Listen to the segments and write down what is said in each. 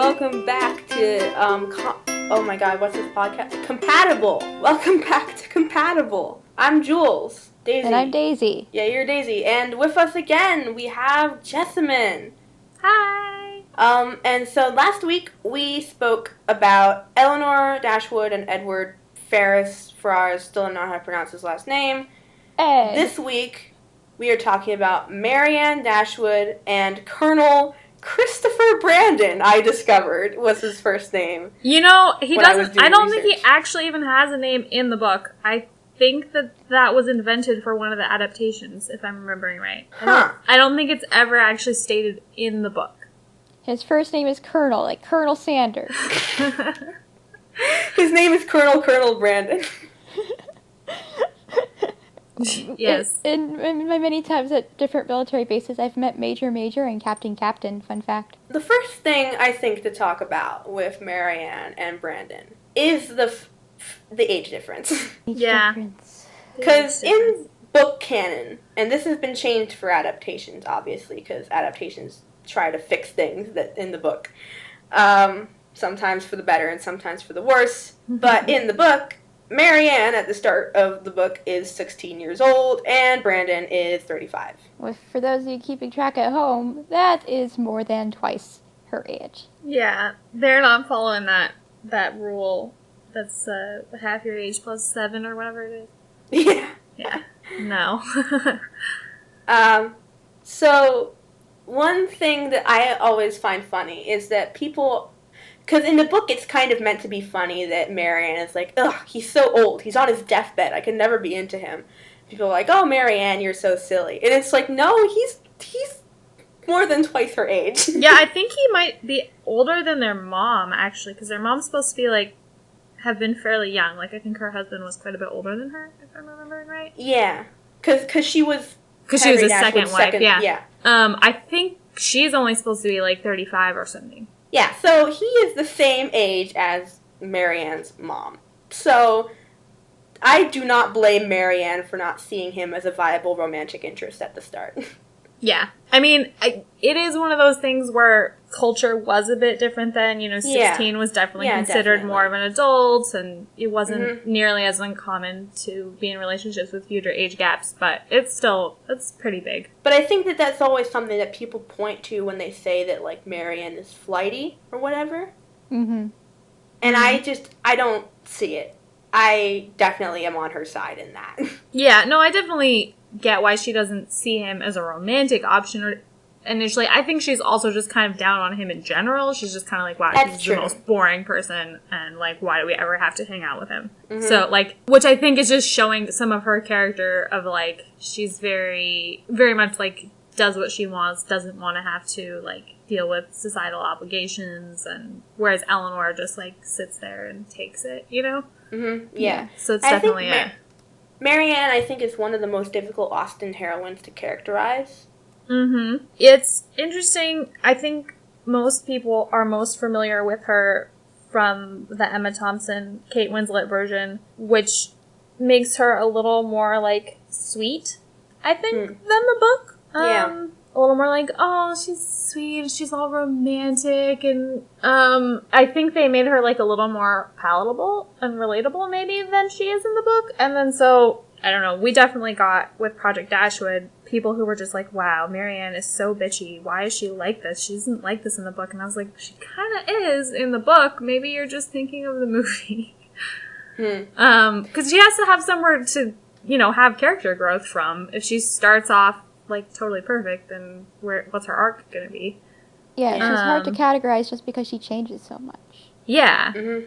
welcome back to, oh my god, what's this podcast? Compatible! Welcome back to Compatible! I'm Jules. Daisy. And I'm Daisy. Yeah, you're Daisy. And with us again, we have Jessamyn. Hi! And so last week, we spoke about Eleanor Dashwood and Edward Ferrars, still don't know how to pronounce his last name. Ed. This week, we are talking about Marianne Dashwood and Colonel Christopher Brandon, I discovered, was his first name. You know, he doesn't, I don't research. think he actually even has a name in the book. I think that was invented for one of the adaptations, if I'm remembering right. Huh. I don't think it's ever actually stated in the book. His first name is Colonel, like Colonel Sanders. His name is Colonel Brandon. Yes. In my many times at different military bases, I've met Major and Captain. Fun fact. The first thing I think to talk about with Marianne and Brandon is the age difference. Yeah. Because in book canon, and this has been changed for adaptations, obviously, because adaptations try to fix things that in the book. Sometimes for the better and sometimes for the worse. But in the book, Marianne, at the start of the book, is 16 years old, and Brandon is 35. Well, for those of you keeping track at home, that is more than twice her age. Yeah, they're not following that rule. That's half your age plus 7 or whatever it is. Yeah. Yeah. No. So, one thing that I always find funny is that people... Because in the book, it's kind of meant to be funny that Marianne is like, ugh, he's so old. He's on his deathbed. I can never be into him. People are like, oh, Marianne, you're so silly. And it's like, no, he's more than twice her age. Yeah, I think he might be older than their mom, actually, because their mom's supposed to be, like, have been fairly young. Like, I think her husband was quite a bit older than her, if I'm remembering right. Yeah, because she was... Because she was his second wife, yeah. Yeah. I think she's only supposed to be, like, 35 or something. Yeah, so he is the same age as Marianne's mom. So, I do not blame Marianne for not seeing him as a viable romantic interest at the start. Yeah. I mean, it is one of those things where culture was a bit different then. You know, 16 was definitely considered more of an adult, and it wasn't nearly as uncommon to be in relationships with huger age gaps, but it's pretty big. But I think that that's always something that people point to when they say that, like, Marianne is flighty or whatever. Mm-hmm. And I don't see it. I definitely am on her side in that. Yeah, no, I definitely get why she doesn't see him as a romantic option initially. I think she's also just kind of down on him in general. She's just kind of like, wow, he's the most boring person, and, like, why do we ever have to hang out with him? Mm-hmm. So, like, which I think is just showing some of her character of, like, she's very, very much, like, does what she wants, doesn't want to have to, like, deal with societal obligations, and whereas Eleanor just, like, sits there and takes it, you know? Mm-hmm. Yeah. So it's definitely Marianne, I think, is one of the most difficult Austen heroines to characterize. Mm-hmm. It's interesting. I think most people are most familiar with her from the Emma Thompson, Kate Winslet version, which makes her a little more, like, sweet, I think, than the book. Yeah. A little more like, oh, she's sweet, she's all romantic, and I think they made her, like, a little more palatable and relatable, maybe, than she is in the book. And then so, I don't know, we definitely got, with Project Dashwood, people who were just like, wow, Marianne is so bitchy, why is she like this? She isn't like this in the book. And I was like, she kind of is in the book, maybe you're just thinking of the movie. Because she has to have somewhere to, you know, have character growth from. If she starts off, like, totally perfect, then what's her arc gonna be? Yeah, she's hard to categorize just because she changes so much. Yeah. Mm-hmm.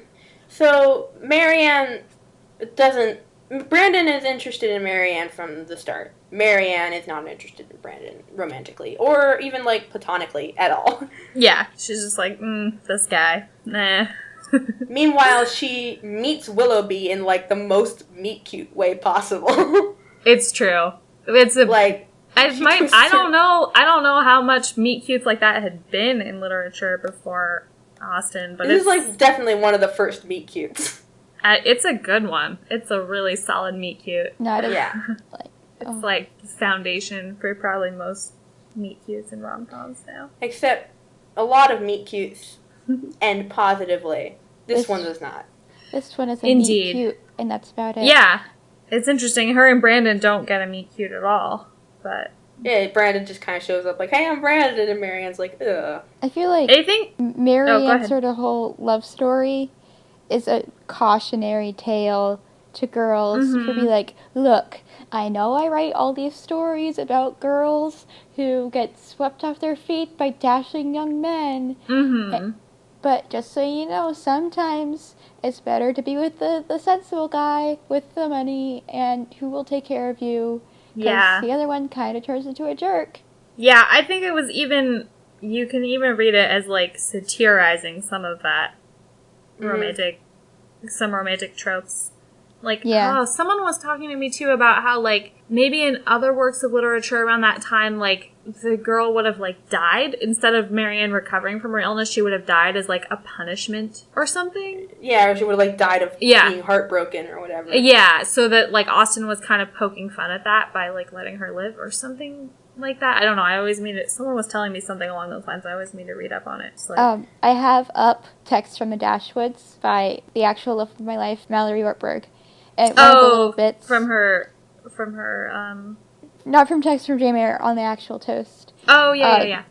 So, Marianne Brandon is interested in Marianne from the start. Marianne is not interested in Brandon romantically, or even, like, platonically at all. Yeah, she's just like, this guy, nah. Meanwhile, she meets Willoughby in, like, the most meet-cute way possible. It's true. It's a... Like... I don't know how much meet cutes like that had been in literature before Austen, but this is, like, definitely one of the first meet cutes. It's a good one. It's a really solid meet cute. No, yeah. It's like the foundation for probably most meet cutes and rom-coms now. Except a lot of meet cutes end positively. This one does not. This one is a Indeed. meet cute, and that's about it. Yeah. It's interesting. Her and Brandon don't get a meet cute at all. But Yeah, Brandon just kind of shows up like, hey, I'm Brandon, and Marianne's like, ugh. I feel like I think... Marianne's ahead. sort of whole love story is a cautionary tale to girls for be like, look, I know I write all these stories about girls who get swept off their feet by dashing young men. But just so you know, sometimes it's better to be with the sensible guy with the money and who will take care of you. Because the other one kind of turns into a jerk. Yeah, I think it was even... You can even read it as, like, satirizing some of that romantic... Some romantic tropes. Like, someone was talking to me, too, about how, like, maybe in other works of literature around that time, like, the girl would have, like, died. Instead of Marianne recovering from her illness, she would have died as, like, a punishment or something. Yeah, or she would have, like, died of being heartbroken or whatever. Yeah, so that, like, Austen was kind of poking fun at that by, like, letting her live or something like that. I don't know. I always mean it. Someone was telling me something along those lines. I always mean to read up on it. So, like, I have up Text from the Dashwoods by The Actual Love of My Life, Mallory Ortberg. And one of the little bits from her, not from Text from Jane Eyre, on the actual toast. Oh, yeah.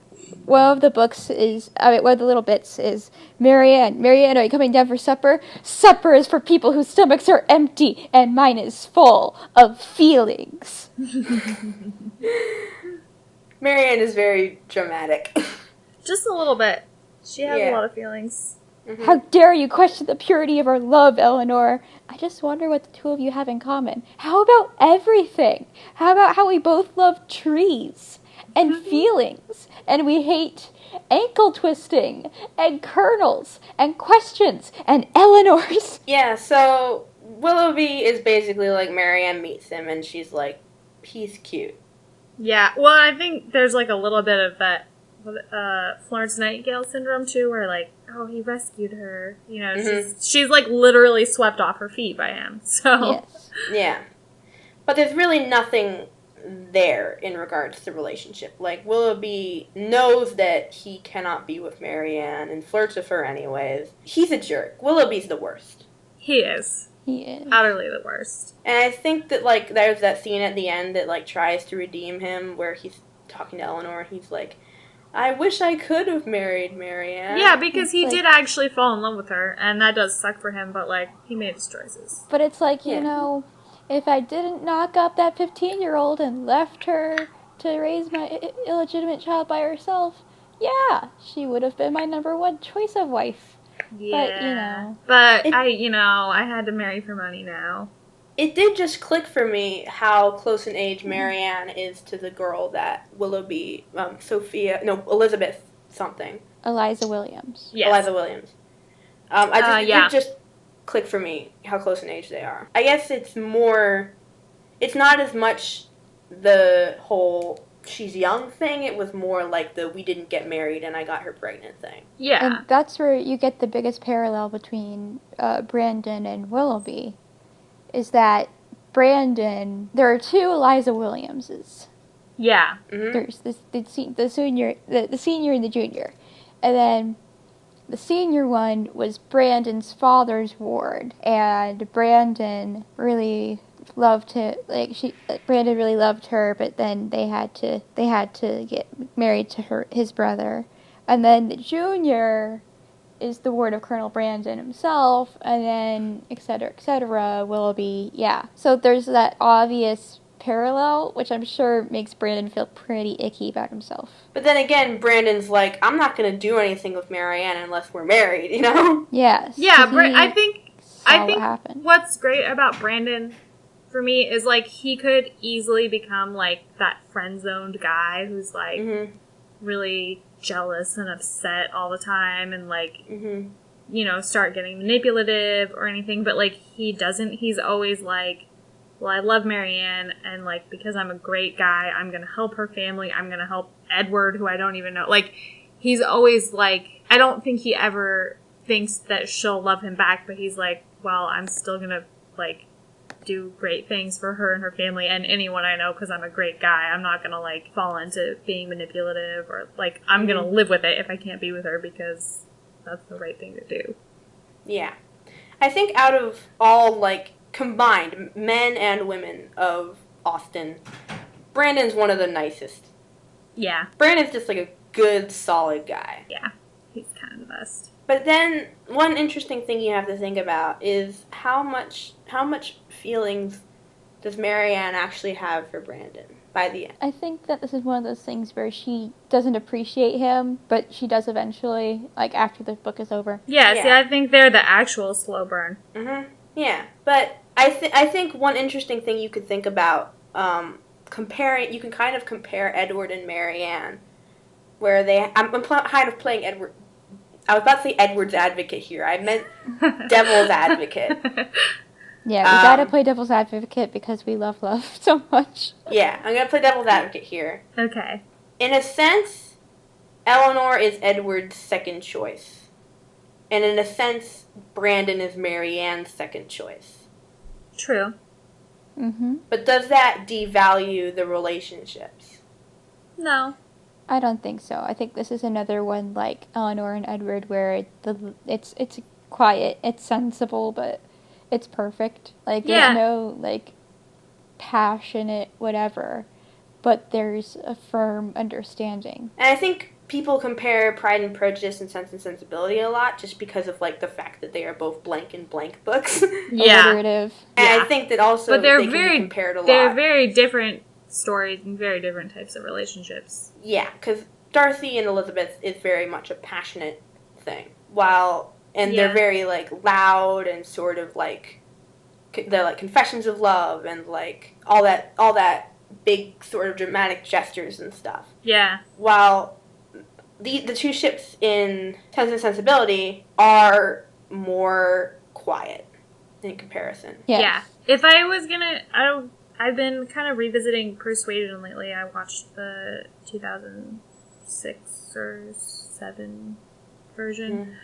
One of the books is, one of the little bits is, Marianne, are you coming down for supper? Supper is for people whose stomachs are empty, and mine is full of feelings. Marianne is very dramatic. Just a little bit. She has a lot of feelings. How dare you question the purity of our love, Eleanor? I just wonder what the two of you have in common. How about everything? How about how we both love trees and feelings, and we hate ankle twisting and kernels and questions and Eleanors? Yeah, so Willoughby is basically like Marianne meets him, and she's like, he's cute. Yeah, well, I think there's, like, a little bit of that Florence Nightingale syndrome, too, where, like, oh, he rescued her. You know, she's, like, literally swept off her feet by him, so... Yes. Yeah. But there's really nothing there in regards to the relationship. Like, Willoughby knows that he cannot be with Marianne and flirts with her anyways. He's a jerk. Willoughby's the worst. He is. He is. Utterly the worst. And I think that, like, there's that scene at the end that, like, tries to redeem him where he's talking to Eleanor and he's like, I wish I could have married Marianne. Yeah, because he did actually fall in love with her, and that does suck for him, but, like, he made his choices. But it's like, you know, if I didn't knock up that 15-year-old and left her to raise my illegitimate child by herself, yeah, she would have been my number one choice of wife. Yeah. But, you know. But, I had to marry for money now. It did just click for me how close in age Marianne is to the girl that Willoughby, Elizabeth something. Eliza Williams. Yes. Eliza Williams. It did just click for me how close in age they are. I guess it's not as much the whole she's young thing, it was more like the we didn't get married and I got her pregnant thing. Yeah. And that's where you get the biggest parallel between Brandon and Willoughby, is that Brandon, there are two Eliza Williamses. Yeah. Mm-hmm. There's the senior and the junior. And then the senior one was Brandon's father's ward, and Brandon really loved Brandon really loved her, but then they had to get married to his brother. And then the junior is the ward of Colonel Brandon himself, and then et cetera, Willoughby, yeah. So there's that obvious parallel, which I'm sure makes Brandon feel pretty icky about himself. But then again, Brandon's like, I'm not going to do anything with Marianne unless we're married, you know? Yes. Yeah, I think what happened. What's great about Brandon, for me, is, like, he could easily become, like, that friend-zoned guy who's, like, really jealous and upset all the time and, like, you know, start getting manipulative or anything, but, like, he doesn't. He's always, like, well, I love Marianne, and, like, because I'm a great guy, I'm gonna help her family, I'm gonna help Edward, who I don't even know. Like, he's always, like, I don't think he ever thinks that she'll love him back, but he's like, well, I'm still gonna, like, do great things for her and her family and anyone I know because I'm a great guy. I'm not gonna, like, fall into being manipulative or, like, I'm gonna live with it if I can't be with her because that's the right thing to do. Yeah. I think out of all, like, combined men and women of Austen, Brandon's one of the nicest. Yeah. Brandon's just, like, a good, solid guy. Yeah. He's kind of the best. But then, one interesting thing you have to think about is how much feelings does Marianne actually have for Brandon by the end? I think that this is one of those things where she doesn't appreciate him, but she does eventually, like, after the book is over. Yeah, see, I think they're the actual slow burn. Mm-hmm. Yeah, but I think one interesting thing you could think about, you can kind of compare Edward and Marianne, where I'm kind of playing Edward. I was about to say Edward's advocate here. I meant devil's advocate. Yeah, we gotta play devil's advocate because we love so much. Yeah, I'm gonna play devil's advocate here. Okay. In a sense, Eleanor is Edward's second choice. And in a sense, Brandon is Marianne's second choice. True. Mm-hmm. But does that devalue the relationships? No. I don't think so. I think this is another one like Eleanor and Edward where it's quiet, it's sensible, but it's perfect. Like, there's no, like, passionate whatever, but there's a firm understanding. And I think people compare Pride and Prejudice and Sense and Sensibility a lot just because of, like, the fact that they are both blank and blank books. Yeah. Alliterative. And I think that also but they're they can be compared a lot. They're very different stories and very different types of relationships. Yeah, because Darcy and Elizabeth is very much a passionate thing, they're very, like, loud and sort of, like, they're, like, confessions of love and, like, all that big sort of dramatic gestures and stuff. Yeah. While the two ships in Sense and Sensibility are more quiet in comparison. Yes. Yeah. If I was gonna... I've been kind of revisiting Persuasion lately. I watched the 2006 or 7 version.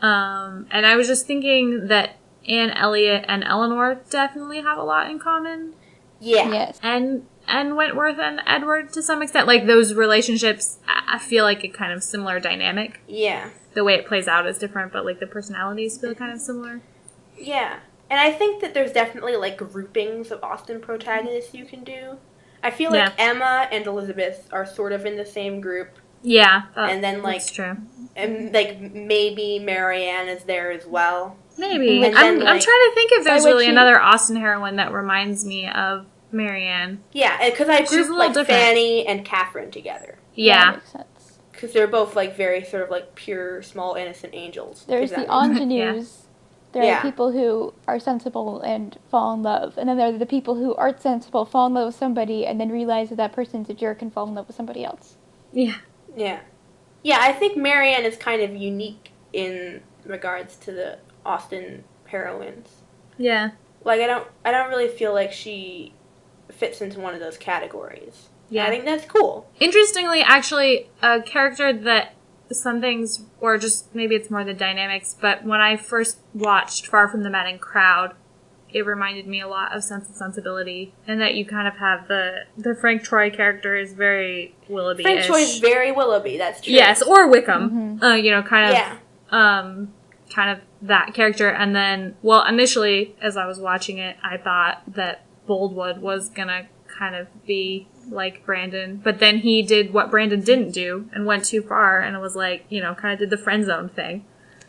Mm. And I was just thinking that Anne Elliot and Eleanor definitely have a lot in common. Yeah. Yes. And Wentworth and Edward to some extent. Like, those relationships, I feel like a kind of similar dynamic. Yeah. The way it plays out is different, but, like, the personalities feel kind of similar. Yeah. And I think that there's definitely, like, groupings of Austen protagonists you can do. I feel like Emma and Elizabeth are sort of in the same group. Yeah. And then, like, that's true. And, like, maybe Marianne is there as well. Maybe. And I'm then, trying to think if there's really she- another Austen heroine that reminds me of Marianne. Yeah, because I She's a grouped, little like, different. Fanny and Catherine together. That Yeah. makes sense. Because they're both, like, very sort of, like, pure, small, innocent angels. There's if that the makes sense. ingenues. There Yeah. are people who are sensible and fall in love. And then there are the people who aren't sensible, fall in love with somebody, and then realize that that person's a jerk and fall in love with somebody else. Yeah. Yeah. Yeah, I think Marianne is kind of unique in regards to the Austen heroines. Yeah. Like, I don't really feel like she fits into one of those categories. Yeah. I think that's cool. Interestingly, actually, a character that some things, or just maybe it's more the dynamics, but when I first watched Far From the Madding Crowd, it reminded me a lot of Sense and Sensibility, and that you kind of have the Frank Troy character is very Willoughby-ish. Frank Troy's very Willoughby, that's true. Yes, or Wickham. Mm-hmm. Kind of that character. And then, well, initially, as I was watching it, I thought that Boldwood was gonna kind of be like Brandon, but then he did what Brandon didn't do and went too far, and it was like, kind of did the friend zone thing.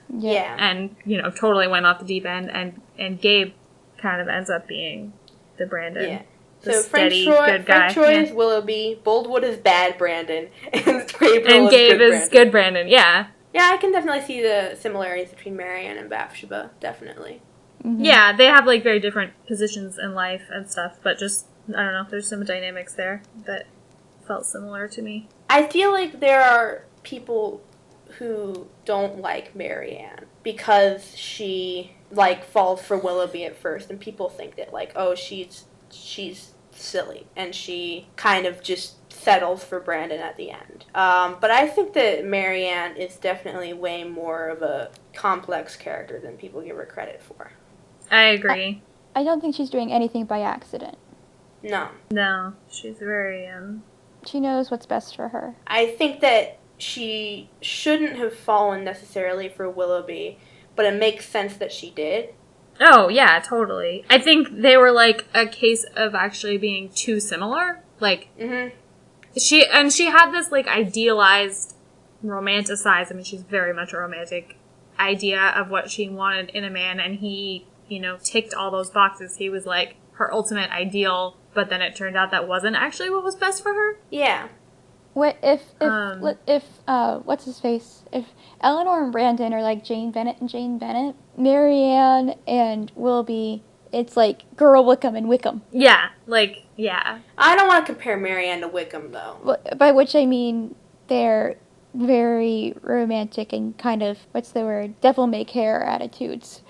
Yeah. And, totally went off the deep end, and Gabe kind of ends up being the Brandon. Yeah. The So steady, Frank good guy. Troy is Willoughby, Boldwood is bad Brandon, and Gabriel And Gabe is Brandon. good Brandon, yeah. Yeah, I can definitely see the similarities between Marianne and Bathsheba, definitely. Mm-hmm. Yeah, they have, like, very different positions in life and stuff, but just, I don't know, there's some dynamics there that felt similar to me. I feel like there are people who don't like Marianne because she, like, falls for Willoughby at first, and people think that, like, oh, she's silly, and she kind of just settles for Brandon at the end. But I think that Marianne is definitely way more of a complex character than people give her credit for. I agree. I don't think she's doing anything by accident. No. No, she's very, She knows what's best for her. I think that she shouldn't have fallen necessarily for Willoughby, but it makes sense that she did. Oh, yeah, totally. I think they were, like, a case of actually being too similar. Like, she had this, like, idealized, romanticized, I mean, she's very much a romantic idea of what she wanted in a man, and he, you know, ticked all those boxes. He was, like, her ultimate ideal, but then it turned out that wasn't actually what was best for her. Yeah. What if what's his face? If Eleanor and Brandon are like Jane Bennett and Jane Bennett, Marianne and Willoughby, it's like Girl Wickham and Wickham. Yeah, like, yeah. I don't want to compare Marianne to Wickham, though. By which I mean they're very romantic and kind of, what's the word, devil-may-care attitudes.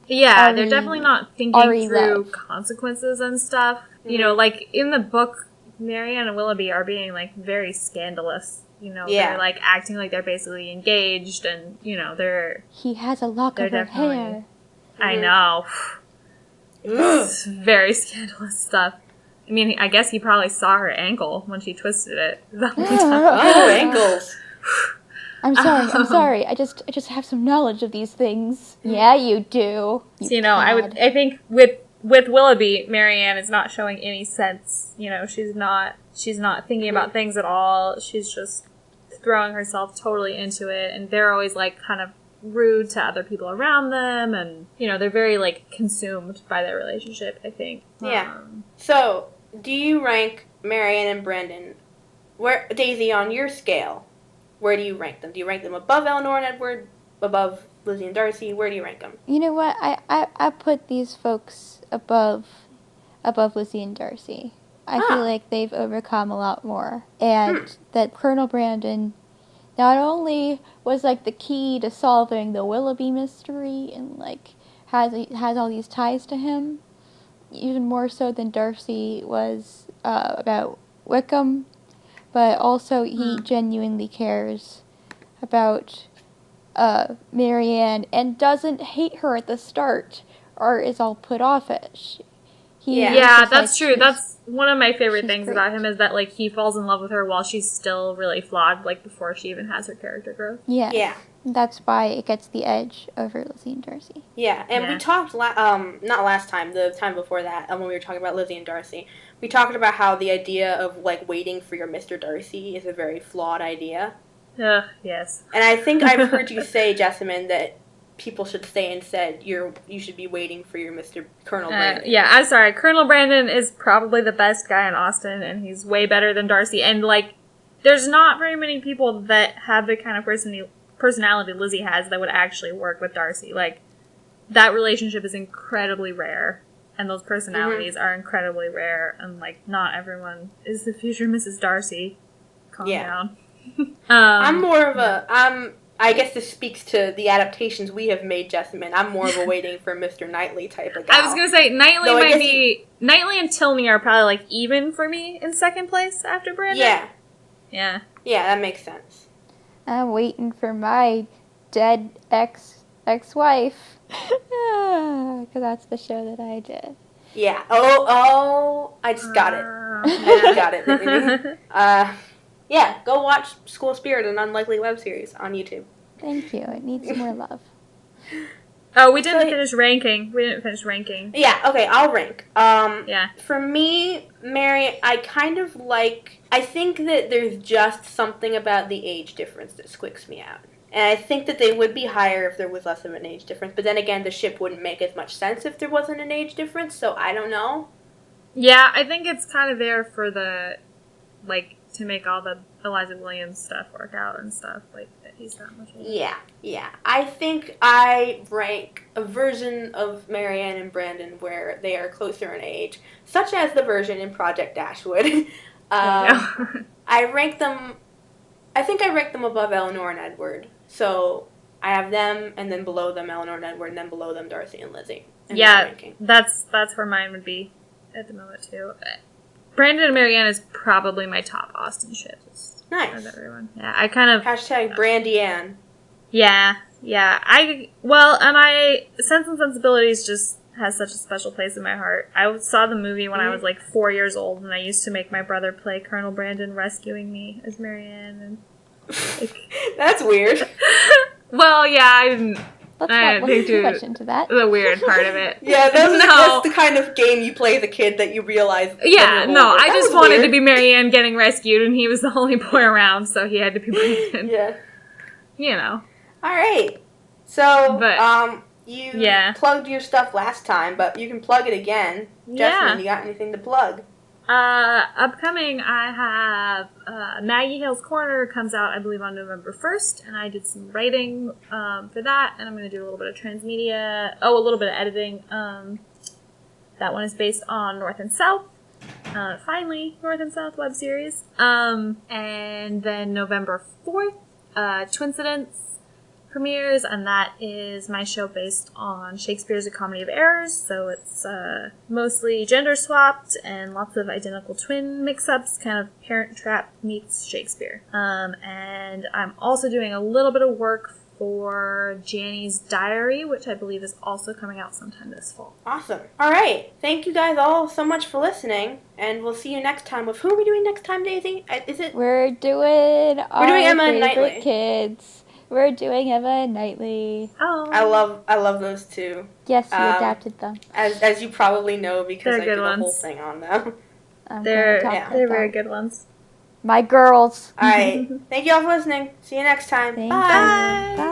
Yeah, they're definitely not thinking through love. Consequences and stuff. You know, like, in the book, Marianne and Willoughby are being, like, very scandalous. You know, they're, like, acting like they're basically engaged, and, you know, they're... He has a lock of her hair. I know. It's very scandalous stuff. I mean, I guess he probably saw her ankle when she twisted it. Oh, ankles. I'm sorry. I just have some knowledge of these things. Yeah, you do. You know, I think with Willoughby, Marianne is not showing any sense. You know, she's not thinking about things at all. She's just throwing herself totally into it, and they're always, like, kind of rude to other people around them, and, you know, they're very, like, consumed by their relationship, I think. Yeah. So, do you rank Marianne and Brandon, Daisy, on your scale? Where do you rank them? Do you rank them above Eleanor and Edward, above Lizzie and Darcy? Where do you rank them? You know what? I put these folks above Lizzie and Darcy. I feel like they've overcome a lot more. And that Colonel Brandon not only was, like, the key to solving the Willoughby mystery and, like, has all these ties to him, even more so than Darcy was about Wickham, but also he genuinely cares about Marianne and doesn't hate her at the start or is all put off it. Yeah, that's true. That's one of my favorite things about him, is that, like, he falls in love with her while she's still really flawed, like, before she even has her character growth. Yeah. That's why it gets the edge over Lizzie and Darcy. Yeah, and we talked, not last time, the time before that, when we were talking about Lizzie and Darcy, we talked about how the idea of, like, waiting for your Mr. Darcy is a very flawed idea. Yes. And I think I've heard you say, Jessamyn, that people should say instead you should be waiting for your Mr. Colonel Brandon. Yeah, I'm sorry. Colonel Brandon is probably the best guy in Austen, and he's way better than Darcy. And, like, there's not very many people that have the kind of personality Lizzie has that would actually work with Darcy. Like, that relationship is incredibly rare, and those personalities are incredibly rare, and, like, not everyone is the future Mrs. Darcy. Calm down. I'm more of I guess this speaks to the adaptations we have made, Jessamyn. I'm more of a waiting for Mr. Knightley type of guy. I was going to say, Knightley and Tilney are probably, like, even for me in second place after Brandon. Yeah, that makes sense. I'm waiting for my dead ex-wife. Because that's the show that I did. Yeah. Oh, I just got it. I just got it. Yeah, go watch School of Spirit, an Unlikely web series on YouTube. Thank you. It needs more love. Oh, we didn't finish ranking. Yeah, okay, I'll rank. Yeah. For me, Mary, I think that there's just something about the age difference that squicks me out. And I think that they would be higher if there was less of an age difference. But then again, the ship wouldn't make as much sense if there wasn't an age difference, so I don't know. Yeah, I think it's kind of there for the, like, to make all the Eliza Williams stuff work out and stuff, like, that he's that much older. Yeah. I think I rank a version of Marianne and Brandon where they are closer in age, such as the version in Project Dashwood. I rank them above Eleanor and Edward. So I have them, and then below them Eleanor and Edward, and then below them Darcy and Lizzie. That's where mine would be at the moment, too. Brandon and Marianne is probably my top Austen ships. Nice. Everyone. Yeah, I kind of... #Brandy-Ann. Yeah. Sense and Sensibility just has such a special place in my heart. I saw the movie when I was, like, 4 years old, and I used to make my brother play Colonel Brandon rescuing me as Marianne, and That's weird. Well, yeah, I didn't. Let's I not look think too much into that. the weird part of it. Yeah, No. that's the kind of game you play as a kid that you realize. Yeah, when you're no, older. I That just was wanted weird. to be Marianne getting rescued, and he was the only boy around, so he had to be Brandon. Yeah. You know. All right. So, But- you plugged your stuff last time, but you can plug it again. Yeah. Jessamyn, you got anything to plug? Upcoming, I have Maggie Hale's Corner comes out, I believe, on November 1st, and I did some writing for that, and I'm going to do a little bit of transmedia, a little bit of editing. That one is based on North and South. Finally, North and South web series. And then November 4th, Twincidence premieres, and that is my show based on Shakespeare's A Comedy of Errors, so it's mostly gender swapped and lots of identical twin mix-ups, kind of Parent Trap meets Shakespeare. And I'm also doing a little bit of work for Janny's Diary, which I believe is also coming out sometime this fall. Awesome. All right. Thank you guys all so much for listening, and we'll see you next time. With who are we doing next time, Daisy? Is it? We're doing our Emma and favorite Knightley. Kids. We're doing Emma and Knightley. Oh, I love those two. Yes, you Um, adapted them. As you probably know, because They're I good did a whole ones. thing on them. I'm they're gonna talk they're about very them. good ones. My girls. All right. Thank you all for listening. See you next time. Thank Bye. you. Bye.